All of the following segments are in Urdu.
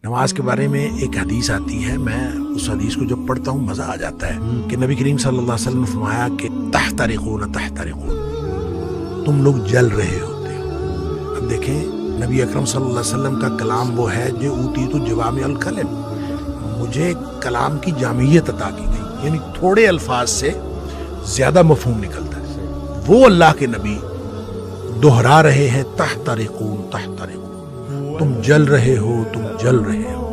نماز کے بارے میں ایک حدیث آتی ہے، میں اس حدیث کو جب پڑھتا ہوں مزہ آ جاتا ہے کہ نبی کریم صلی اللہ علیہ وسلم نے فرمایا کہ تحترقون تحترقون، تم لوگ جل رہے ہوتے ہو۔ اب دیکھیں نبی اکرم صلی اللہ علیہ وسلم کا کلام وہ ہے جو اوتیت جوامع الکلم، مجھے کلام کی جامعیت عطا کی گئی، یعنی تھوڑے الفاظ سے زیادہ مفہوم نکلتا ہے۔ وہ اللہ کے نبی دہرا رہے ہیں تحترقون تحترقون، تم جل رہے ہو، تم جل رہے ہو،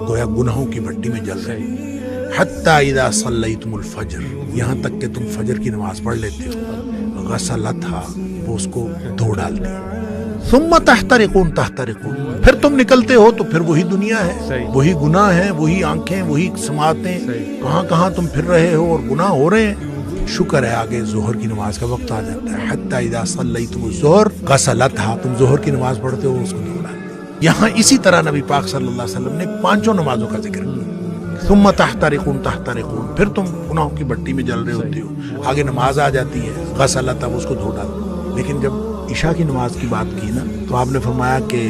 گویا گناہوں کی بھٹی میں جل رہے ہو۔ حتی اذا صلیتم الفجر، یہاں تک کہ تم فجر کی نماز پڑھ لیتے ہو، غسلتھا، وہ اس کو دھو ڈالتے ہیں۔ ثم تحترقون تحترقون، پھر تم نکلتے ہو تو پھر وہی دنیا ہے، وہی گناہ ہے، وہی آنکھیں، وہی سماعتیں، کہاں کہاں تم پھر رہے ہو اور گناہ ہو رہے ہیں۔ شکر ہے آگے ظہر کی نماز کا وقت آ جاتا ہے۔ حتی اذا صلیتم الظہر غسلتھا، تم ظہر کی نماز پڑھتے ہو، اس کو دھو ڈالتے ہیں۔ یہاں اسی طرح نبی پاک صلی اللہ علیہ وسلم نے پانچوں نمازوں کا ذکر کیا۔ ثم تحترقون تحترقون، پھر تم گناہوں کی بٹی میں جل رہے ہوتے ہو، آگے نماز آ جاتی ہے، غسلتھا، اس کو دھو ڈالتے ہیں۔ لیکن جب عشاء کی نماز کی بات کی نا تو آپ نے فرمایا کہ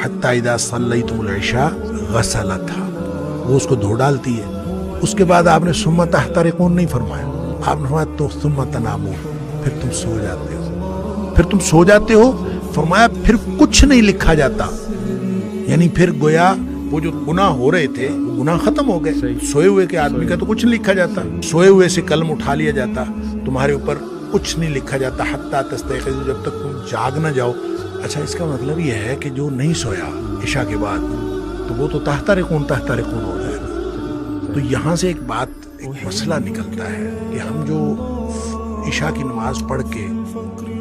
حتی اذا صلیتم العشاء غسلتھا، وہ اس کو دھو ڈالتی ہے۔ اس کے بعد آپ نے ثم تحترقون نہیں فرمایا، آپ نے فرمایا تو ثم تنامون، پھر تم سو جاتے ہو، پھر تم سو جاتے ہو۔ فرمایا پھر کچھ نہیں لکھا جاتا، یعنی پھر گویا وہ جو گناہ ہو رہے تھے وہ گناہ ختم ہو گئے۔ سوئے ہوئے کے آدمی کا تو کچھ نہیں لکھا جاتا، سوئے ہوئے سے قلم اٹھا لیا جاتا، تمہارے اوپر کچھ نہیں لکھا جاتا حتی تستيقظوا، جب تک تم جاگ نہ جاؤ۔ اچھا، اس کا مطلب یہ ہے کہ جو نہیں سویا عشاء کے بعد تو وہ تو تحترقون تحترقون ہو رہا ہے۔ تو یہاں سے ایک بات، ایک مسئلہ نکلتا ہے کہ ہم جو عشاء کی نماز پڑھ کے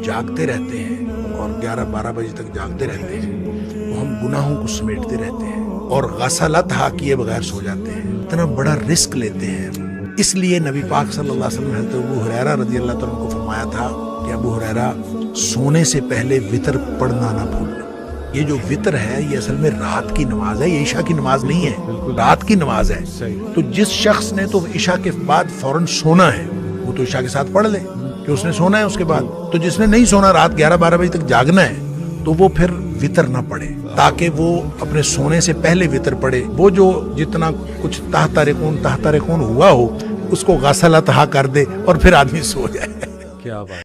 جاگتے رہتے ہیں اور 11-12 بجے تک جاگتے رہتے ہیں، وہ ہم گناہوں کو سمیٹتے رہتے ہیں اور غسلتھا کیے بغیر سو جاتے ہیں، اتنا بڑا رسک لیتے ہیں۔ اس لیے نبی پاک صلی اللہ علیہ وسلم نے حضرت ابو ہریرہ رضی اللہ تعالیٰ عنہ کو فرمایا تھا کہ ابو ہریرہ سونے سے پہلے وتر پڑھنا نہ بھولنا۔ یہ جو وتر ہے یہ اصل میں رات کی نماز ہے، یہ عشاء کی نماز نہیں ہے، رات کی نماز ہے۔ تو جس شخص نے تو عشاء کے بعد فوراً سونا ہے وہ تو عشاء کے ساتھ پڑھ لے کہ اس نے سونا ہے اس کے بعد۔ تو جس نے نہیں سونا، رات 11-12 بجے تک جاگنا ہے، تو وہ پھر وتر نہ پڑھے، تاکہ وہ اپنے سونے سے پہلے وتر پڑھے۔ وہ جو جتنا کچھ تحترقون تحترقون ہوا ہو اس کو غسلتھا کر دے اور پھر آدمی سو جائے۔ کیا بات